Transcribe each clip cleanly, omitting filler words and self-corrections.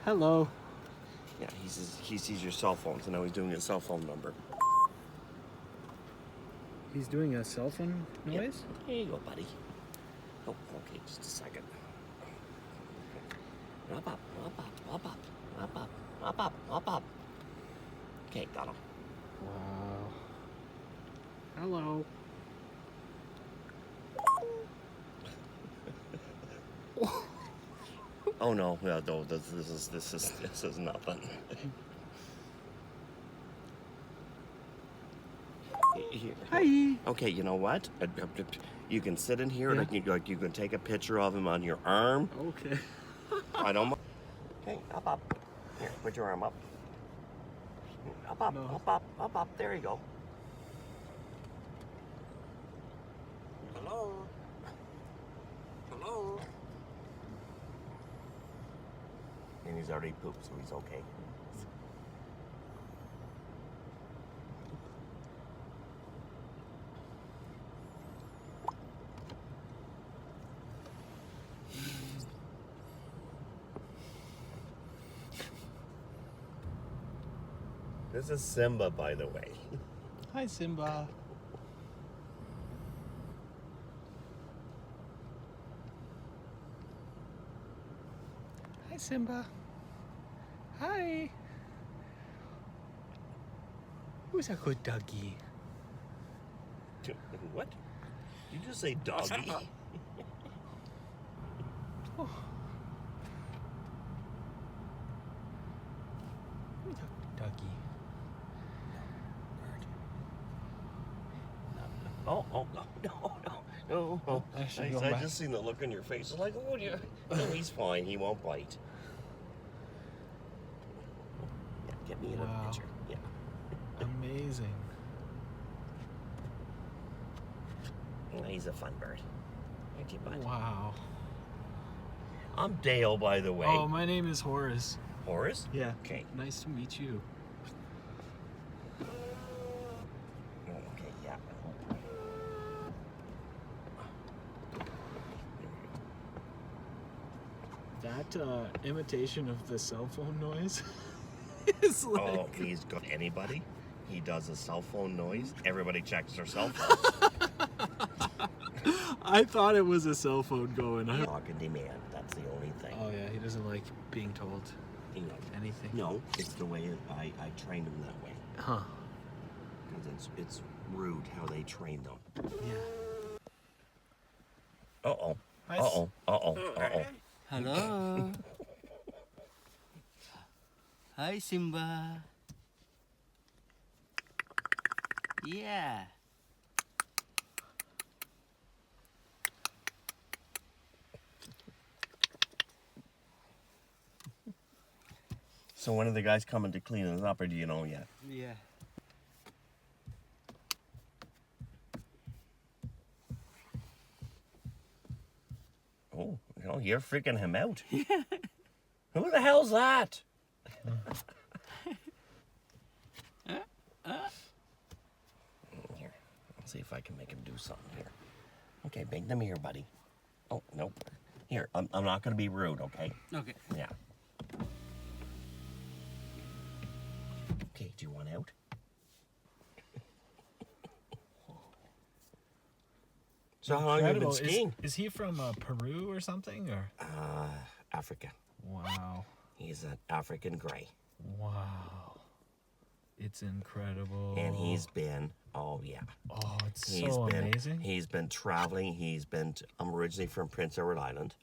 Hello. Yeah, he sees your cell phone, so now he's doing a cell phone number. He's doing a cell phone noise? Yeah. Here you go, buddy. Oh, okay, just a second. Up, up, up, up, up, up, up, up, up, up, up. Okay, got him. Wow. Hello. Oh no, yeah, no, this is nothing. Here. Hi. Okay, you know what? You can sit in here, Yeah. like you can take a picture of him on your arm. Okay. I don't. Okay, up. Here, put your arm up. Up, No. up. There you go. Hello. Hello. And he's already pooped, so he's okay. This is Simba, by the way. Hi, Simba. Hi, Simba. Hi. Who's a good doggy? What? You just say doggy? Oh. Who's a doggy? Oh, no. Oh, I just seen the look on your face. Like, oh, yeah. No, he's fine. He won't bite. Yeah, get me in a picture. Yeah. Amazing. He's a fun bird. Thank you, bud. Wow. I'm Dale, by the way. Oh, my name is Horace. Horace? Yeah. Okay. Nice to meet you. Okay, yeah. That imitation of the cell phone noise is like... Oh, he's got anybody. He does a cell phone noise. Everybody checks their cell phones. I thought it was a cell phone going. Talk in demand. That's the only thing. Oh yeah, he doesn't like being told anything. No, it's the way I trained him that way. Huh. Because it's rude how they train them. Yeah. Uh-oh. Uh-oh. Hello. Hi, Simba. Yeah. So when are the guys coming to clean it up, or do you know yet? Yeah. Oh, you're freaking him out. Who the hell's that? Here, let's see if I can make him do something here. Okay, bring them here, buddy. Oh, nope. Here, I'm not going to be rude, okay? Okay. Yeah. Okay, do you want out? So how long have you been skiing? Is he from Peru or something? Or Africa. wow. He's an African gray. Wow. It's incredible. And he's been, oh yeah. Oh, it's so amazing. He's been traveling. I'm originally from Prince Edward Island.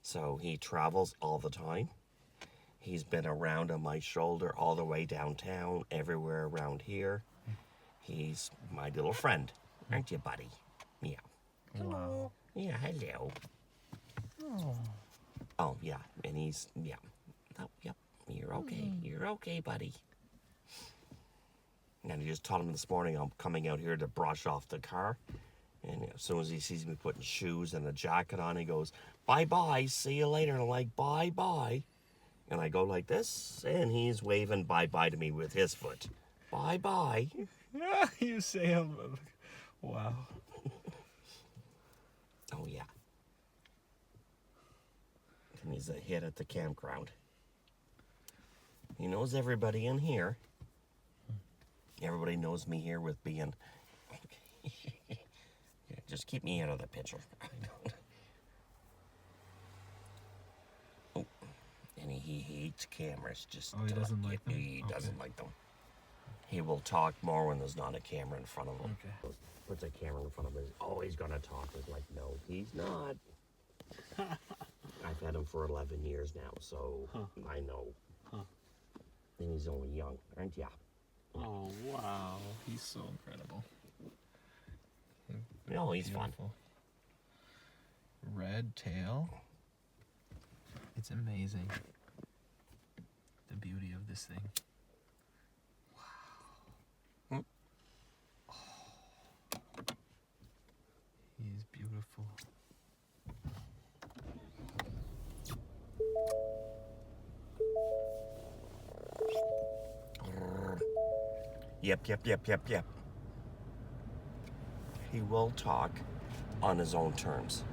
So he travels all the time. He's been around on my shoulder all the way downtown, everywhere around here. He's my little friend. Aren't you, buddy? Yeah. Wow. Yeah, hello. Oh, yeah. And he's, yeah. Oh, yep. You're okay. You're okay, buddy. And I just told him this morning I'm coming out here to brush off the car. And as soon as he sees me putting shoes and a jacket on, he goes, bye-bye, see you later. And I'm like, bye-bye. And I go like this, and he's waving bye-bye to me with his foot. Bye-bye. You say him. Wow. Oh, yeah. And he's a hit at the campground. He knows everybody in here. Everybody knows me here with being... Yeah, just keep me out of the picture. Oh, and he hates cameras. Just Oh, he doesn't like them? He Okay. doesn't like them. He will talk more when there's not a camera in front of him. Okay. Puts a camera in front of him. He's always gonna talk. It's like, no, he's not. I've had him for 11 years now, so I know. And he's only young, aren't ya? Oh, wow. He's so incredible. No, he's fun. Beautiful. Red tail. It's amazing. The beauty of this thing. Wow. Oh. He's beautiful. Yep. He will talk on his own terms.